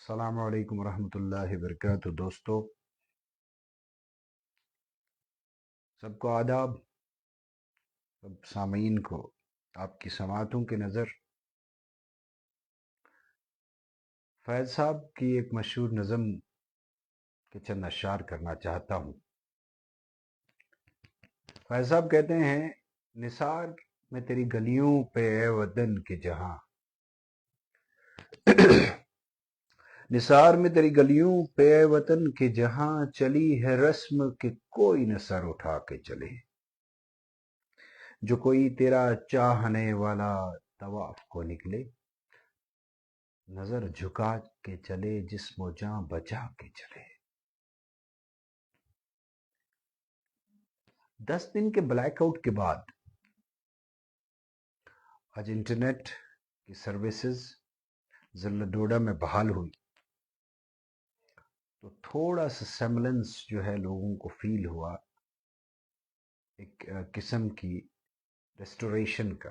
السلام علیکم ورحمۃ اللہ وبرکاتہ دوستو، سب کو آداب، سب سامعین کو آپ کی سماعتوں کی نظر فیض صاحب کی ایک مشہور نظم کے چند اشعار کرنا چاہتا ہوں۔ فیض صاحب کہتے ہیں، نثار میں تیری گلیوں پہ اے وطن کے جہاں نثار میں تیری گلیوں پہ اے وطن کے جہاں چلی ہے رسم کہ کوئی نہ سر اٹھا کے چلے، جو کوئی تیرا چاہنے والا طواف کو نکلے، نظر جھکا کے چلے جسم و جاں بچا کے چلے۔ 10 دن کے بلیک آؤٹ کے بعد آج انٹرنیٹ کی سروسز ضلع ڈوڈا میں بحال ہوئی تو تھوڑا سا سیملنس جو ہے لوگوں کو فیل ہوا، ایک قسم کی ریسٹوریشن کا۔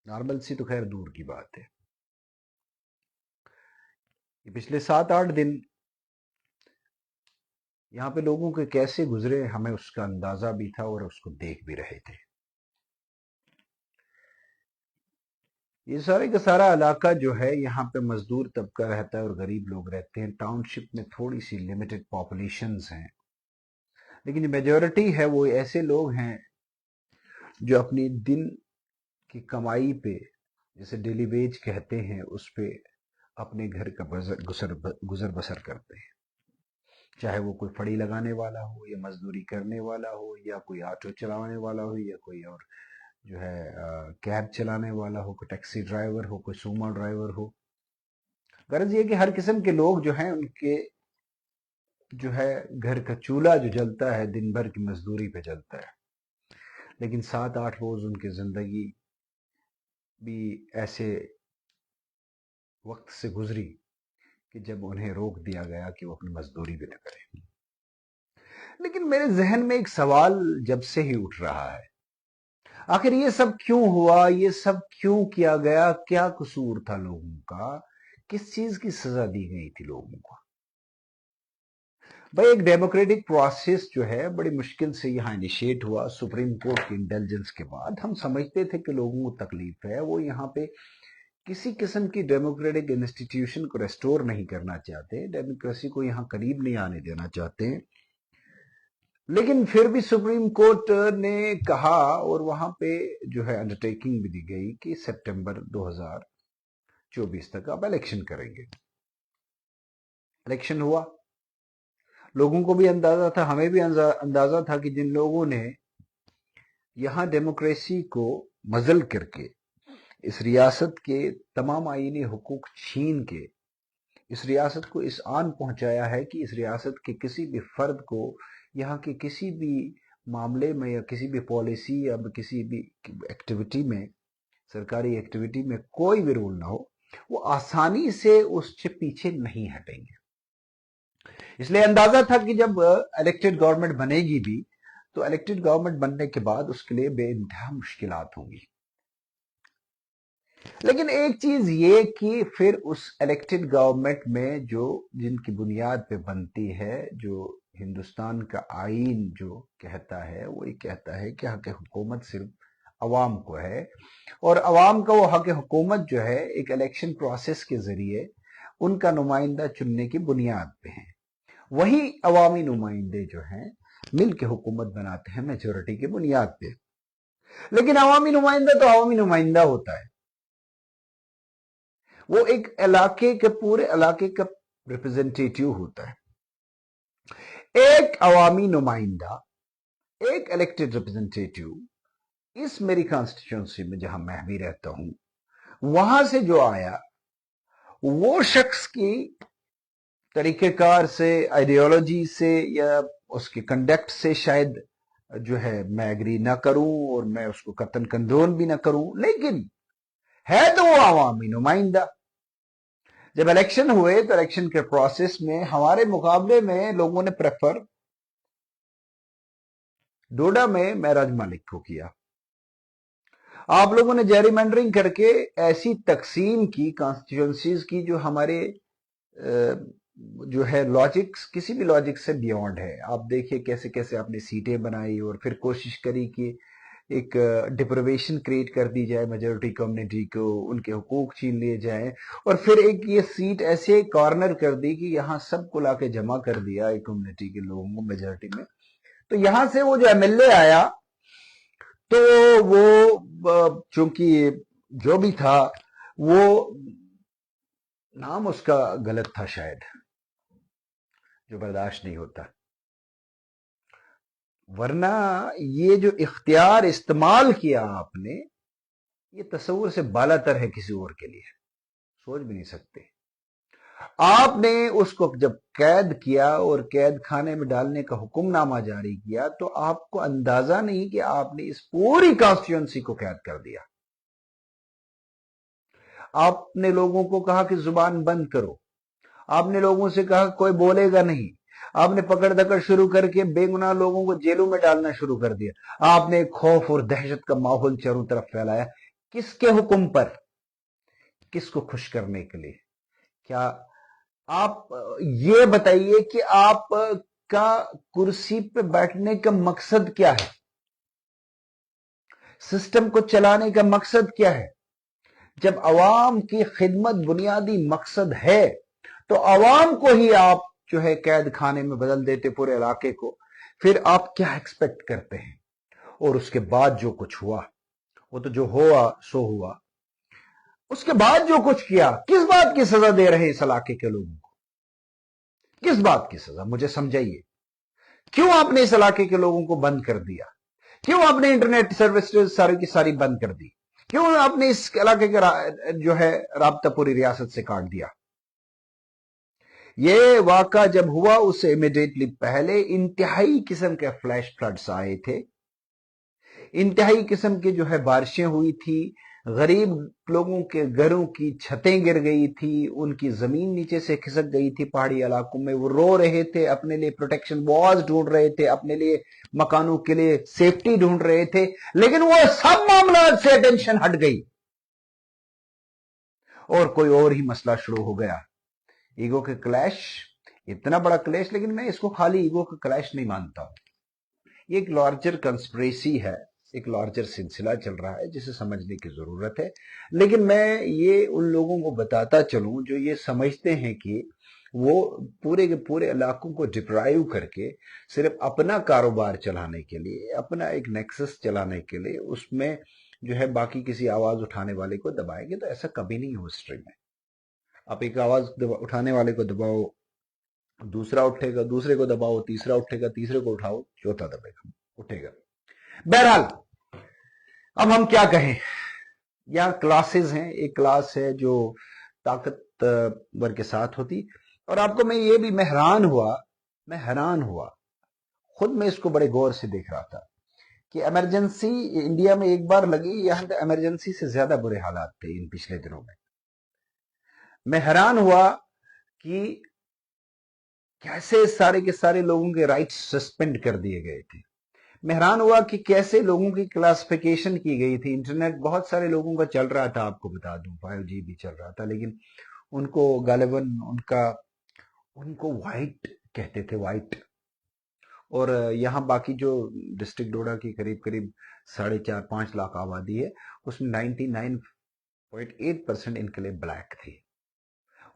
نارمل سی تو خیر دور کی بات ہے، یہ پچھلے 7-8 دن یہاں پہ لوگوں کے کیسے گزرے ہمیں اس کا اندازہ بھی تھا اور اس کو دیکھ بھی رہے تھے۔ یہ سارے کا سارا علاقہ جو ہے یہاں پہ مزدور طبقہ رہتا ہے اور غریب لوگ رہتے ہیں۔ ٹاؤن شپ میں تھوڑی سی لمیٹڈ پاپولیشنز ہیں، لیکن جو میجورٹی ہے وہ ایسے لوگ ہیں جو اپنی دن کی کمائی پہ، جسے ڈیلی ویج کہتے ہیں، اس پہ اپنے گھر کا گزر بسر کرتے ہیں، چاہے وہ کوئی پھڑی لگانے والا ہو یا مزدوری کرنے والا ہو یا کوئی آٹو چلانے والا ہو یا کوئی اور جو ہے کیب چلانے والا ہو، کوئی ٹیکسی ڈرائیور ہو، کوئی سومو ڈرائیور ہو۔ غرض یہ کہ ہر قسم کے لوگ جو ہیں ان کے جو ہے گھر کا چولہا جو جلتا ہے دن بھر کی مزدوری پہ جلتا ہے، لیکن 7-8 روز ان کی زندگی بھی ایسے وقت سے گزری کہ جب انہیں روک دیا گیا کہ وہ اپنی مزدوری بھی نہ کریں۔ لیکن میرے ذہن میں ایک سوال جب سے ہی اٹھ رہا ہے، آخر یہ سب کیوں ہوا؟ یہ سب کیوں کیا گیا؟ کیا قصور تھا لوگوں کا؟ کس چیز کی سزا دی گئی تھی لوگوں کو؟ بھائی، ایک ڈیموکریٹک پروسیس جو ہے بڑی مشکل سے یہاں انیشیٹ ہوا سپریم کورٹ کی انٹیلیجنس کے بعد۔ ہم سمجھتے تھے کہ لوگوں کو تکلیف ہے، وہ یہاں پہ کسی قسم کی ڈیموکریٹک انسٹیٹیوشن کو ریسٹور نہیں کرنا چاہتے، ڈیموکریسی کو یہاں قریب نہیں آنے دینا چاہتے، لیکن پھر بھی سپریم کورٹ نے کہا اور وہاں پہ جو ہے انڈرٹیکنگ بھی دی گئی کہ سپٹمبر 2024 تک آپ الیکشن کریں گے۔ الیکشن ہوا، لوگوں کو بھی اندازہ تھا، ہمیں بھی اندازہ تھا کہ جن لوگوں نے یہاں ڈیموکریسی کو مزل کر کے اس ریاست کے تمام آئینی حقوق چھین کے اس ریاست کو اس آن پہنچایا ہے کہ اس ریاست کے کسی بھی فرد کو یہاں کے کسی بھی معاملے میں یا کسی بھی پالیسی یا کسی بھی ایکٹیویٹی میں، سرکاری ایکٹیویٹی میں کوئی بھی رول نہ ہو، وہ آسانی سے اس سے پیچھے نہیں ہٹیں گے۔ اس لیے اندازہ تھا کہ جب الیکٹڈ گورنمنٹ بنے گی بھی تو الیکٹڈ گورنمنٹ بننے کے بعد اس کے لیے بے انتہا مشکلات ہوں گی۔ لیکن ایک چیز یہ کہ پھر اس الیکٹڈ گورنمنٹ میں جو جن کی بنیاد پہ بنتی ہے، جو ہندوستان کا آئین جو کہتا ہے، وہ یہ کہتا ہے کہ حق حکومت صرف عوام کو ہے، اور عوام کا وہ حق حکومت جو ہے ایک الیکشن پروسیس کے ذریعے ان کا نمائندہ چننے کی بنیاد پہ ہے۔ وہی عوامی نمائندے جو ہیں مل کے حکومت بناتے ہیں میجورٹی کی بنیاد پہ، لیکن عوامی نمائندہ تو عوامی نمائندہ ہوتا ہے، وہ ایک علاقے کے پورے علاقے کا ریپرزنٹیٹیو ہوتا ہے۔ ایک عوامی نمائندہ، ایک الیکٹڈ ریپرزنٹیٹیو اس میری کانسٹیٹیوئنسی میں جہاں میں بھی رہتا ہوں، وہاں سے جو آیا وہ شخص کی طریقہ کار سے، آئیڈیالوجی سے یا اس کے کنڈکٹ سے شاید جو ہے میں ایگری نہ کروں اور میں اس کو قطعاً کنڈون بھی نہ کروں، لیکن ہے تو وہ عوامی نمائندہ۔ جب الیکشن ہوئے تو الیکشن کے پروسیس میں ہمارے مقابلے میں لوگوں نے پریفر ڈوڈا میں معراج ملک کو کیا۔ آپ لوگوں نے جیری مینڈرنگ کر کے ایسی تقسیم کی کانسٹیٹیوئنسیز کی جو ہمارے جو ہے لاجکس کسی بھی لاجک سے بیونڈ ہے. آپ دیکھیے کیسے کیسے آپ نے سیٹیں بنائی اور پھر کوشش کری کہ ایک ڈپرویشن کریٹ کر دی جائے میجورٹی کمیونٹی کو, ان کے حقوق چھین لیے جائیں, اور پھر ایک یہ سیٹ ایسے کارنر کر دی کہ یہاں سب کو لا کے جمع کر دیا ایک کمیونٹی کے لوگوں کو میجورٹی میں. تو یہاں سے وہ جو ایم ایل اے آیا تو وہ چونکہ جو بھی تھا وہ نام اس کا غلط تھا شاید, جو برداشت نہیں ہوتا, ورنہ یہ جو اختیار استعمال کیا آپ نے یہ تصور سے بالا تر ہے کسی اور کے لیے, سوچ بھی نہیں سکتے. آپ نے اس کو جب قید کیا اور قید خانے میں ڈالنے کا حکم نامہ جاری کیا تو آپ کو اندازہ نہیں کہ آپ نے اس پوری کانسٹیٹوئنسی کو قید کر دیا. آپ نے لوگوں کو کہا کہ زبان بند کرو, آپ نے لوگوں سے کہا کوئی بولے گا نہیں, آپ نے پکڑ دکڑ شروع کر کے بے گناہ لوگوں کو جیلوں میں ڈالنا شروع کر دیا, آپ نے خوف اور دہشت کا ماحول چاروں طرف پھیلایا. کس کے حکم پر؟ کس کو خوش کرنے کے لیے؟ کیا آپ یہ بتائیے کہ آپ کا کرسی پہ بیٹھنے کا مقصد کیا ہے؟ سسٹم کو چلانے کا مقصد کیا ہے؟ جب عوام کی خدمت بنیادی مقصد ہے تو عوام کو ہی آپ جو ہے قید خانے میں بدل دیتے پورے علاقے کو, پھر آپ کیا ایکسپیکٹ کرتے ہیں؟ اور اس کے بعد جو کچھ ہوا وہ تو جو ہوا سو ہوا. اس کے بعد جو کچھ کیا, کس بات کی سزا دے رہے اس علاقے کے لوگوں کو؟ کس بات کی سزا مجھے سمجھائیے. کیوں آپ نے اس علاقے کے لوگوں کو بند کر دیا؟ کیوں آپ نے انٹرنیٹ سروسز ساری کی ساری بند کر دی؟ کیوں آپ نے اس علاقے کا جو ہے رابطہ پوری ریاست سے کاٹ دیا؟ یہ واقعہ جب ہوا اس سے امیڈیٹلی پہلے انتہائی قسم کے فلیش فلڈز آئے تھے, انتہائی قسم کی جو ہے بارشیں ہوئی تھی, غریب لوگوں کے گھروں کی چھتیں گر گئی تھی, ان کی زمین نیچے سے کھسک گئی تھی پہاڑی علاقوں میں, وہ رو رہے تھے, اپنے لیے پروٹیکشن والز ڈھونڈ رہے تھے, اپنے لیے مکانوں کے لیے سیفٹی ڈھونڈ رہے تھے, لیکن وہ سب معاملات سے اٹینشن ہٹ گئی اور کوئی اور ہی مسئلہ شروع ہو گیا. ایگو کے کلیش, اتنا بڑا کلیش, لیکن میں اس کو خالی ایگو کا کلیش نہیں مانتا ہوں. یہ ایک لارجر کنسپریسی ہے, ایک لارجر سلسلہ چل رہا ہے جسے سمجھنے کی ضرورت ہے. لیکن میں یہ ان لوگوں کو بتاتا چلوں جو یہ سمجھتے ہیں کہ وہ پورے کے پورے علاقوں کو ڈپرائیو کر کے صرف اپنا کاروبار چلانے کے لیے, اپنا ایک نیکسس چلانے کے لیے اس میں جو ہے باقی کسی آواز اٹھانے والے کو دبائیں گے, تو ایسا کبھی نہیں ہو ہسٹری میں. آپ ایک آواز اٹھانے والے کو دباؤ, دوسرا اٹھے گا, دوسرے کو دباؤ, تیسرا اٹھے گا, تیسرے کو اٹھاؤ, چوتھا دبے گا, اٹھے گا. بہرحال اب ہم کیا کہیں, یہاں کلاسز ہیں, ایک کلاس ہے جو طاقتور کے ساتھ ہوتی, اور آپ کو میں یہ بھی میں حیران ہوا خود, میں اس کو بڑے غور سے دیکھ رہا تھا کہ ایمرجنسی انڈیا میں ایک بار لگی, یہاں تو ایمرجنسی سے زیادہ برے حالات تھے ان پچھلے دنوں میں. میں حیران ہوا کہ کیسے سارے کے سارے لوگوں کے رائٹس سسپینڈ کر دیے گئے تھے. میں حیران ہوا کہ کیسے لوگوں کی کلاسیفیکیشن کی گئی تھی. انٹرنیٹ بہت سارے لوگوں کا چل رہا تھا, آپ کو بتا دوں 5G بھی چل رہا تھا, لیکن ان کو غالباً ان کو وائٹ کہتے تھے, وائٹ. اور یہاں باقی جو ڈسٹرکٹ ڈوڈا کی قریب 4.5-5 لاکھ آبادی ہے, اس میں 99.8% ان کے لیے بلیک تھے.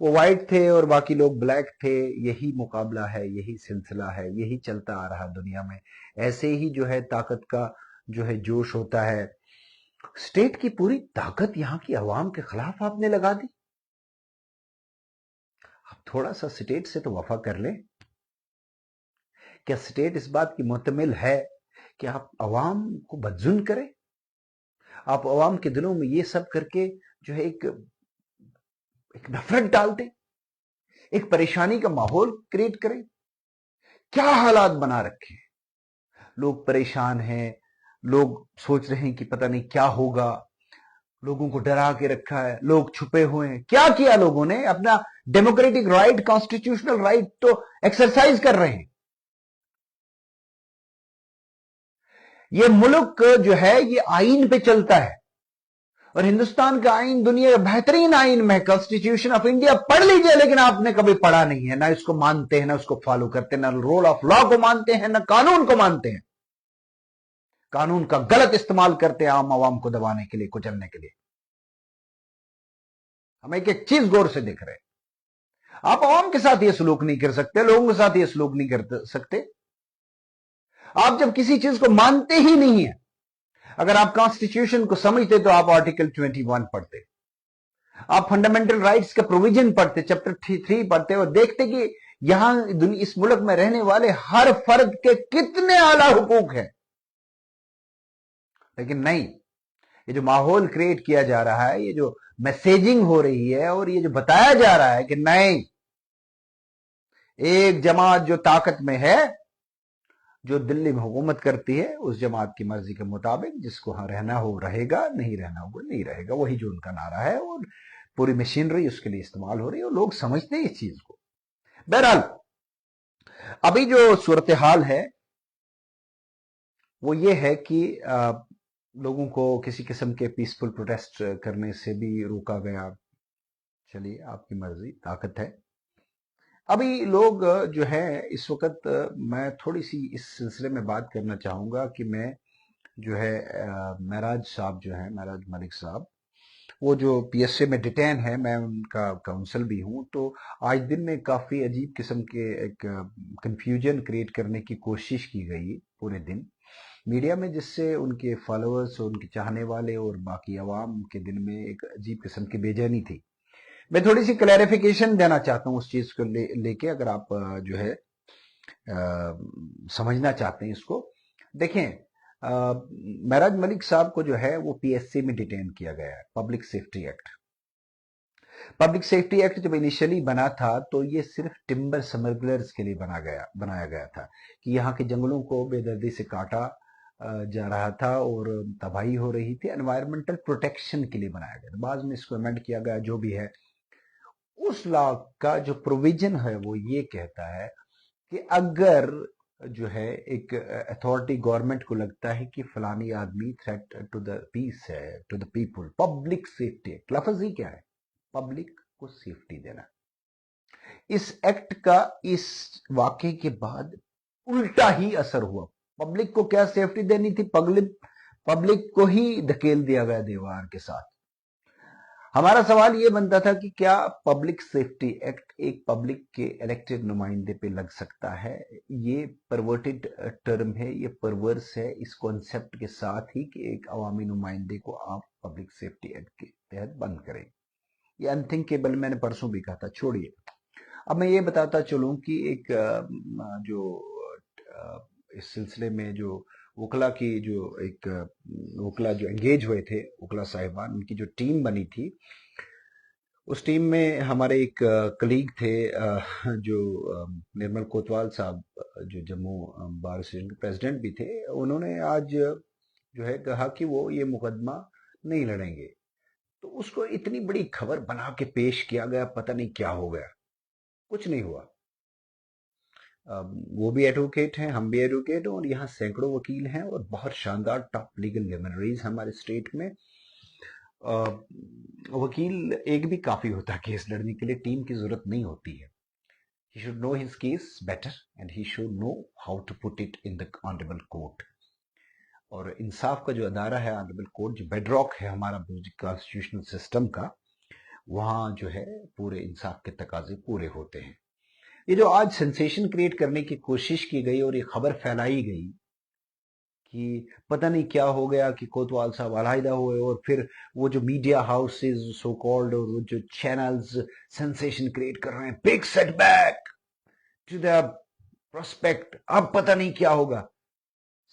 وہ وائٹ تھے اور باقی لوگ بلیک تھے. یہی مقابلہ ہے, یہی سلسلہ ہے, یہی چلتا آ رہا دنیا میں. ایسے ہی جو ہے طاقت کا جو ہے جوش ہوتا ہے. اسٹیٹ کی پوری طاقت یہاں کی عوام کے خلاف آپ نے لگا دی. آپ تھوڑا سا اسٹیٹ سے تو وفا کر لیں. کیا اسٹیٹ اس بات کی محتمل ہے کہ آپ عوام کو بدظن کریں؟ آپ عوام کے دلوں میں یہ سب کر کے جو ہے ایک نفرت ڈال دیں, ایک پریشانی کا ماحول کریٹ کریں. کیا حالات بنا رکھے, لوگ پریشان ہیں, لوگ سوچ رہے ہیں کہ پتہ نہیں کیا ہوگا, لوگوں کو ڈرا کے رکھا ہے, لوگ چھپے ہوئے ہیں. کیا کیا لوگوں نے؟ اپنا ڈیموکریٹک رائٹ, کانسٹیٹیوشنل رائٹ تو ایکسرسائز کر رہے ہیں. یہ ملک جو ہے یہ آئین پہ چلتا ہے, और हिंदुस्तान का आइन दुनिया का बेहतरीन आइन है, कॉन्स्टिट्यूशन ऑफ इंडिया पढ़ लीजिए, लेकिन आपने कभी पढ़ा नहीं है, ना इसको मानते हैं, ना उसको फॉलो करते हैं, ना रोल ऑफ लॉ को मानते हैं, ना कानून को मानते हैं। कानून का गलत इस्तेमाल करते हैं आम आवाम को दबाने के लिए, कुचलने के लिए। हम एक एक चीज गौर से देख रहे हैं। आप आवाम के साथ ये सलूक नहीं कर सकते, लोगों के साथ ये सलूक नहीं कर सकते। आप जब किसी चीज को मानते ही नहीं है, अगर आप कॉन्स्टिट्यूशन को समझते तो आप आर्टिकल 21 पढ़ते, आप फंडामेंटल राइट्स का प्रोविजन पढ़ते, चैप्टर 3 पढ़ते और देखते कि यहां इस मुल्क में रहने वाले हर फर्द के कितने आला हुकूक हैं। लेकिन नहीं, ये जो माहौल क्रिएट किया जा रहा है, ये जो मैसेजिंग हो रही है और ये जो बताया जा रहा है कि नहीं, एक जमात जो ताकत में है, जो दिल्ली में हुकूमत करती है, उस जमात की मर्जी के मुताबिक जिसको हाँ रहना हो रहेगा, नहीं रहना होगा नहीं रहेगा, वही जो उनका नारा है, और पूरी मशीनरी उसके लिए इस्तेमाल हो रही है और लोग समझते हैं इस चीज को। बहरहाल अभी जो सूरत हाल है वो ये है कि लोगों को किसी किस्म के पीसफुल प्रोटेस्ट करने से भी रोका गया। चलिए, आपकी मर्जी, ताकत है। अभी लोग जो है इस वक्त, मैं थोड़ी सी इस सिलसिले में बात करना चाहूंगा कि मैं जो है महराज साहब जो है, महराज मलिक साहब, वो जो पीएसए में डिटेन है, मैं उनका काउंसिल भी हूं, तो आज दिन में काफी अजीब किस्म के एक कंफ्यूजन क्रिएट करने की कोशिश की गई पूरे दिन मीडिया में, जिससे उनके फॉलोअर्स और उनके चाहने वाले और बाकी अवाम के दिन में एक अजीब किस्म की बेचैनी थी। मैं थोड़ी सी क्लैरिफिकेशन देना चाहता हूं उस चीज को लेके, अगर आप जो है समझना चाहते हैं इसको। देखें, महराज मलिक साहब को जो है वो पीएससी में डिटेन किया गया है, public safety act. Public safety act जब इनिशियली बना था तो ये सिर्फ टिम्बर स्मगलर्स के लिए बनाया गया था कि यहाँ के जंगलों को बेदर्दी से काटा जा रहा था और तबाही हो रही थी, एनवायरमेंटल प्रोटेक्शन के लिए बनाया गया था। बाद में इसको अमेंड किया गया, जो भी है। उस लॉ का जो प्रोविजन है वो ये कहता है कि अगर जो है एक अथॉरिटी गवर्नमेंट को लगता है कि फलानी आदमी थ्रेट टू द पीस है, to the people, public safety act, लफ्ज ही क्या है, पब्लिक को सेफ्टी देना। इस एक्ट का इस वाकये के बाद उल्टा ही असर हुआ। पब्लिक को क्या सेफ्टी देनी थी, पब्लिक को ही धकेल दिया गया दीवार के साथ। हमारा सवाल यह बनता था कि क्या पब्लिक सेफ्टी एक्ट एक पब्लिक के इलेक्टेड नुमाइंदे पे लग सकता है? ये परवर्टेड टर्म है, ये परवर्स है इस कॉन्सेप्ट के साथ ही कि एक अवामी नुमाइंदे को आप पब्लिक सेफ्टी एक्ट के तहत बंद करें। ये अनथिंकेबल, मैंने परसों भी कहा था, छोड़िए। अब मैं ये बताता चलूं कि एक जो इस सिलसिले में जो वकला की जो एक वकला जो एंगेज हुए थे, वकला साहिबान, उनकी जो टीम बनी थी, उस टीम में हमारे एक कलीग थे जो निर्मल कोतवाल साहब, जो जम्मू बार एसोसिएशन के प्रेसिडेंट भी थे। उन्होंने आज जो है कहा कि वो ये मुकदमा नहीं लड़ेंगे, तो उसको इतनी बड़ी खबर बना के पेश किया गया, पता नहीं क्या हो गया, कुछ नहीं हुआ। वो भी एडवोकेट हैं, हम भी एडवोकेट हैं, और यहाँ सैकड़ों वकील हैं और बहुत शानदार टॉप लीगल लुमिनरीज हमारे स्टेट में। वकील एक भी काफी होता है केस लड़ने के लिए, टीम की जरूरत नहीं होती है। He should know his case better and he should know how to put it in the honorable court. और इंसाफ का जो अदारा है ऑनरेबल कोर्ट, जो बेडरॉक है हमारा कॉन्स्टिट्यूशनल सिस्टम का, वहां जो है पूरे इंसाफ के तकाजे पूरे होते हैं। ये जो आज सेंसेशन क्रिएट करने की कोशिश की गई और ये खबर फैलाई गई कि पता नहीं क्या हो गया कि कोतवाल साहब अलहदा हुए, और फिर वो जो मीडिया हाउसेज सो कॉल्ड और वो जो चैनल्स सेंसेशन क्रिएट कर रहे हैं, big setback to the prospect, अब पता नहीं क्या होगा।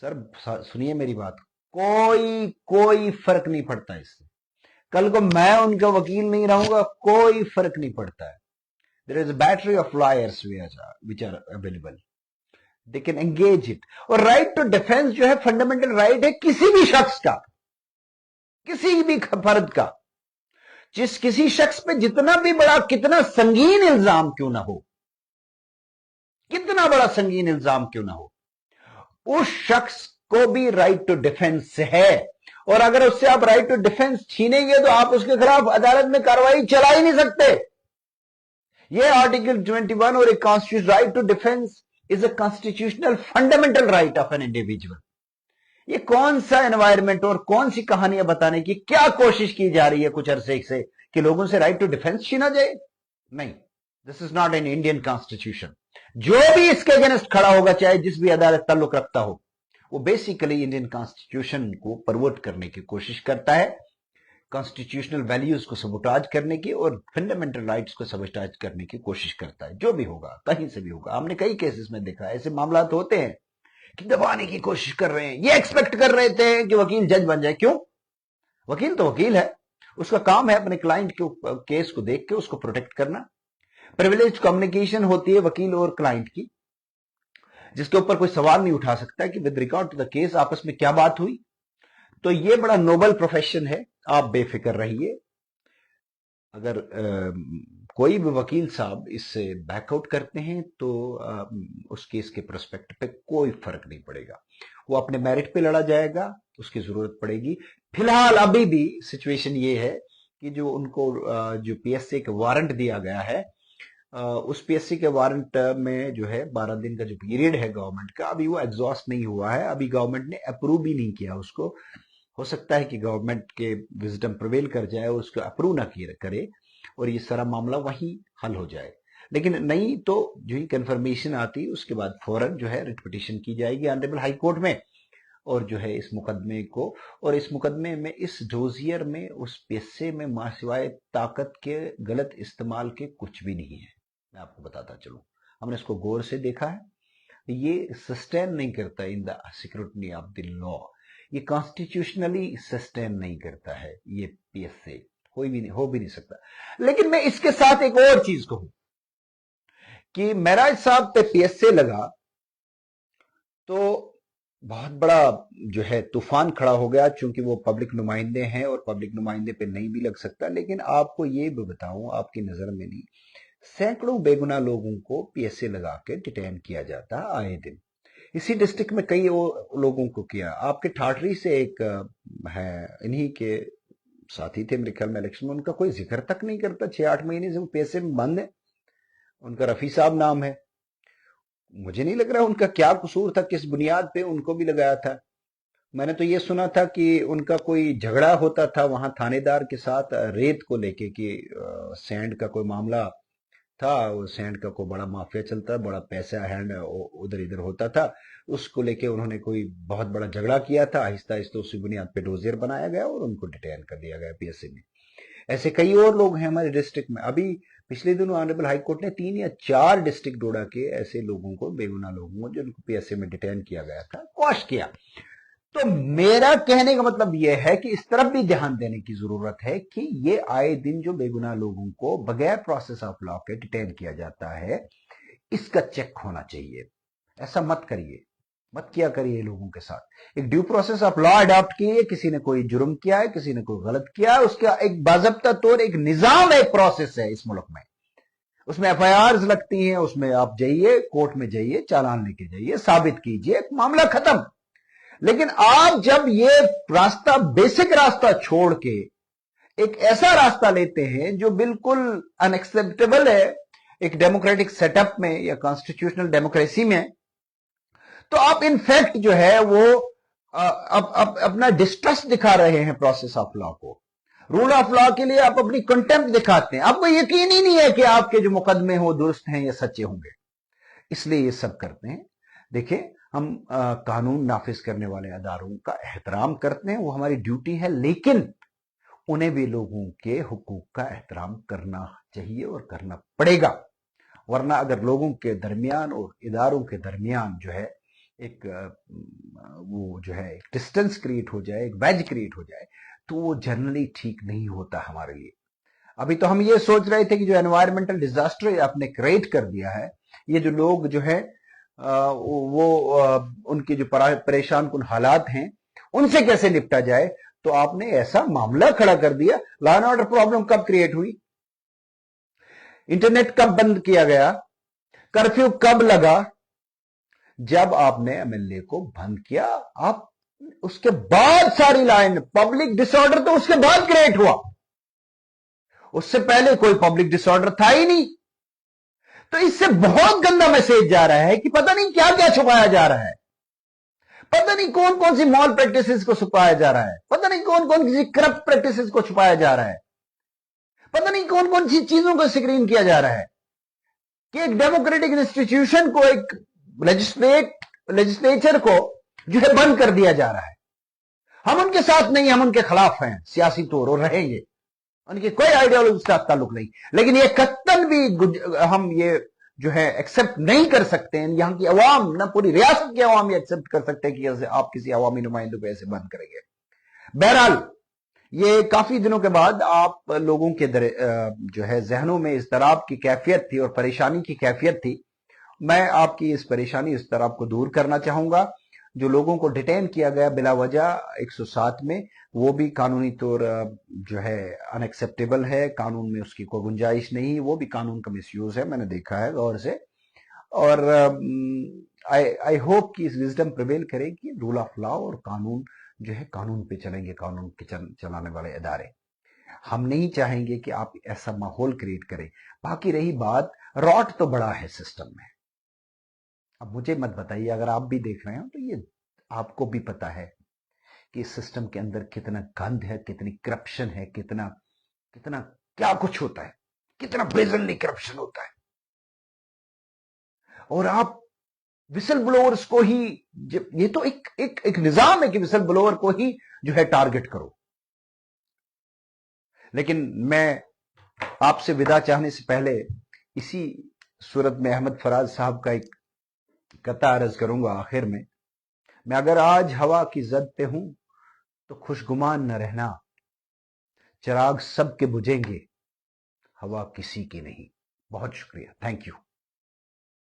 सर सुनिए मेरी बात, कोई फर्क नहीं पड़ता इससे। कल को मैं उनका वकील नहीं रहूंगा, कोई फर्क नहीं पड़ता है। There is a battery of lawyers which are available. They can engage it. और राइट टू डिफेंस जो है फंडामेंटल राइट है किसी भी शख्स का, किसी भी फर्द का, किसी शख्स पे जितना भी बड़ा, कितना संगीन इल्जाम क्यों ना हो, कितना बड़ा संगीन इल्जाम क्यों ना हो, उस शख्स को भी राइट टू डिफेंस है, और अगर उससे आप राइट टू डिफेंस छीनेंगे तो आप उसके खिलाफ अदालत में कार्रवाई चला ही नहीं सकते। ये आर्टिकल 21 और एक constitution right to defence is a constitutional fundamental right of an individual. ये कौन सा एनवायरमेंट और कौन सी कहानियां बताने की क्या कोशिश की जा रही है कुछ अरसे से कि लोगों से राइट टू डिफेंस छीना जाए? नहीं, this is not an Indian constitution. जो भी इसके अगेंस्ट खड़ा होगा, चाहे जिस भी अदालत ताल्लुक रखता हो, वो बेसिकली इंडियन कॉन्स्टिट्यूशन को परवर्ट करने की कोशिश करता है, कॉन्स्टिट्यूशनल वैल्यूज को सबोटाज करने की और फंडामेंटल राइट्स को सबोटाज करने की कोशिश करता है। जो भी होगा, कहीं से भी होगा, हमने कई केसेस में देखा ऐसे मामला तो होते हैं कि दबाने की कोशिश कर रहे हैं, ये एक्सपेक्ट कर रहे थे कि वकील जज बन जाए। क्यों? वकील तो वकील है, उसका काम है अपने क्लाइंट के केस को देख के उसको प्रोटेक्ट करना। प्रिविलेज कम्युनिकेशन होती है वकील और क्लाइंट की, जिसके ऊपर कोई सवाल नहीं उठा सकता कि with regard to the case आपस में क्या बात हुई। तो ये बड़ा नोबल प्रोफेशन है, आप बेफिक्र रहिए। अगर कोई भी वकील साहब इससे बैकआउट करते हैं तो उस केस के प्रोस्पेक्ट पे कोई फर्क नहीं पड़ेगा, वो अपने मेरिट पे लड़ा जाएगा, उसकी जरूरत पड़ेगी। फिलहाल अभी भी सिचुएशन ये है कि जो उनको जो पीएससी का वारंट दिया गया है, उस पीएससी के वारंट में जो है 12 दिन का जो पीरियड है गवर्नमेंट का, अभी वो एग्जॉस्ट नहीं हुआ है, अभी गवर्नमेंट ने अप्रूव भी नहीं किया उसको। हो सकता है कि गवर्नमेंट के विजडम प्रिवेल कर जाए, उसको अप्रूव ना करे और ये सारा मामला वहीं हल हो जाए। लेकिन नहीं तो जो ही कंफर्मेशन आती उसके बाद फौरन जो है रिट पिटीशन की जाएगी ऑनरेबल हाई कोर्ट में, और जो है इस मुकदमे को, और इस मुकदमे में इस डोजियर में उस पैसे में सिवाय ताकत के गलत इस्तेमाल के कुछ भी नहीं है। मैं आपको बताता चलूं, हमने इसको गौर से देखा है, ये सस्टेन नहीं करता in the security of the law, ये कॉन्स्टिट्यूशनली सस्टेन नहीं करता है ये पीएसए, हो भी नहीं सकता। लेकिन मैं इसके साथ एक और चीज कहूं कि महराज साहब पे पीएसए लगा तो बहुत बड़ा जो है तूफान खड़ा हो गया, चूंकि वो पब्लिक नुमाइंदे हैं और पब्लिक नुमाइंदे पे नहीं भी लग सकता। लेकिन आपको ये भी बताऊं, आपकी नजर में नहीं, सैकड़ों बेगुनाह लोगों को पीएसए लगा के डिटेन किया जाता है आए दिन। इसी डिस्ट्रिक्ट में कई लोगों को किया। आपके ठाठरी से एक है, इन्हीं के साथी थे मेरे ख्याल में इलेक्शन में, उनका कोई जिक्र तक नहीं करता, 6-8 महीने से वो पैसे में बंद है। उनका रफी साहब नाम है, मुझे नहीं लग रहा उनका क्या कसूर था, किस बुनियाद पे उनको भी लगाया था। मैंने तो ये सुना था कि उनका कोई झगड़ा होता था वहां थानेदार के साथ रेत को लेके, कि सैंड का कोई मामला था, वो सैंड का कोई बड़ा माफिया चलता, बड़ा पैसा हैंड उधर इधर होता था, उसको लेके उन्होंने कोई बहुत बड़ा झगड़ा किया था। आहिस्ता आहिस्ता उसी बुनियाद पे डोजियर बनाया गया और उनको डिटेन कर दिया गया पीएसए में। ऐसे कई और लोग हैं हमारे डिस्ट्रिक्ट में। अभी पिछले दिनों ऑनरेबल हाई कोर्ट ने 3 या 4 डिस्ट्रिक्ट डोडा के ऐसे लोगों को, बेगुनाह लोगों को, जिनको पीएसए में डिटेन किया गया था, क्वाश किया। तो मेरा कहने का मतलब यह है कि इस तरफ भी ध्यान देने की जरूरत है कि ये आए दिन जो बेगुनाह लोगों को बगैर प्रोसेस ऑफ लॉ के डिटेन किया जाता है, इसका चेक होना चाहिए। ऐसा मत करिए, मत किया करिए लोगों के साथ। एक due process of law adopt कीजिए। किसी ने कोई जुर्म किया है, किसी ने कोई गलत किया है, उसका एक बाज़ाब्ता तौर एक निजाम, एक प्रोसेस है इस मुल्क में। उसमें एफआईआर लगती हैं, उसमें आप जाइए कोर्ट में, जाइए चालान लेके जाइए, साबित कीजिए, मामला खत्म। लेकिन आप जब ये रास्ता, बेसिक रास्ता छोड़ के एक ऐसा रास्ता लेते हैं जो बिल्कुल अनएक्सेप्टेबल है एक डेमोक्रेटिक सेटअप में या कॉन्स्टिट्यूशनल डेमोक्रेसी में, तो आप इनफैक्ट जो है वो अपना डिस्ट्रस्ट दिखा रहे हैं प्रोसेस ऑफ लॉ को। रूल ऑफ लॉ के लिए आप अपनी कंटेम्प्ट दिखाते हैं। आपको यकीन ही नहीं है कि आपके जो मुकदमे हो दुरुस्त हैं या सच्चे होंगे, इसलिए ये सब करते हैं। देखिए, हम कानून नाफिज करने वाले अदारों का एहतराम करते हैं, वो हमारी ड्यूटी है, लेकिन उन्हें भी लोगों के हुकूक का एहतराम करना चाहिए और करना पड़ेगा। वरना अगर लोगों के दरमियान और इदारों के दरमियान जो है एक वो जो है एक डिस्टेंस क्रिएट हो जाए, एक वेज क्रिएट हो जाए, तो वो जनरली ठीक नहीं होता हमारे लिए। अभी तो हम ये सोच रहे थे कि जो एनवायरमेंटल डिजास्टर आपने क्रिएट कर दिया है, ये जो लोग जो है वो उनके जो परेशान कुन हालात हैं उनसे कैसे निपटा जाए, तो आपने ऐसा मामला खड़ा कर दिया। लॉ एंड ऑर्डर प्रॉब्लम कब क्रिएट हुई? इंटरनेट कब बंद किया गया? कर्फ्यू कब लगा? जब आपने एमएलए को बंद किया। आप उसके बाद सारी लाइन, पब्लिक डिसऑर्डर तो उसके बाद क्रिएट हुआ, उससे पहले कोई पब्लिक डिसऑर्डर था ही नहीं। तो इससे बहुत गंदा मैसेज जा रहा है कि पता नहीं क्या क्या छुपाया जा रहा है, पता नहीं कौन कौन सी मॉल प्रैक्टिसेस को छुपाया जा रहा है, पता नहीं कौन कौन सी करप्ट प्रैक्टिसेस को छुपाया जा रहा है, पता नहीं कौन कौन सी चीजों को स्क्रीन किया जा रहा है कि एक डेमोक्रेटिक इंस्टीट्यूशन को, एक लेजिस्लेचर को जो है बंद कर दिया जा रहा है। हम उनके साथ नहीं, हम उनके खिलाफ हैं सियासी तौर और रहेंगे, उनकी कोई आइडियोलॉजी से ताल्लुक नहीं, लेकिन ये कत्तन भी हम ये जो है एक्सेप्ट नहीं कर सकते हैं। यहां की अवाम, ना पूरी रियासत की अवाम ये एक्सेप्ट कर सकते हैं कि आप किसी अवामी नुमाइंदों को ऐसे बंद करेंगे। बहरहाल ये काफी दिनों के बाद आप लोगों के जो है जहनों में इज़्तिराब की कैफियत थी और परेशानी की कैफियत थी। मैं आपकी इस परेशानी, इज़्तिराब को दूर करना चाहूंगा। जो लोगों को डिटेन किया गया बिला वजह 107 में, वो भी कानूनी तौर जो है अनएक्सेप्टेबल है, कानून में उसकी कोई गुंजाइश नहीं, वो भी कानून का मिसयूज है, मैंने देखा है गौर से। और आई होप कि इस विजडम प्रिवेल करे कि रूल ऑफ लॉ और कानून जो है, कानून पे चलेंगे, कानून के चलाने वाले इदारे। हम नहीं चाहेंगे कि आप ऐसा माहौल क्रिएट करें। बाकी रही बात, रॉट तो बड़ा है सिस्टम में। अब मुझे मत बताइए, अगर आप भी देख रहे हो तो ये आपको भी पता है कि इस सिस्टम के अंदर कितना गंद है, कितनी करप्शन है, कितना कितना क्या कुछ होता है, कितना ब्रेजनली करप्शन होता है। और आप विसल ब्लोअर्स को ही, ये तो एक निजाम है कि विसल ब्लोअर को ही जो है टारगेट करो। लेकिन मैं आपसे विदा चाहने से पहले इसी सूरत में अहमद फराज साहब का एक कता अर्ज करूंगा आखिर में। मैं अगर आज हवा की जद पे हूं तो खुशगुमान न रहना, चिराग सबके बुझेंगे, हवा किसी की नहीं। बहुत शुक्रिया, थैंक यू।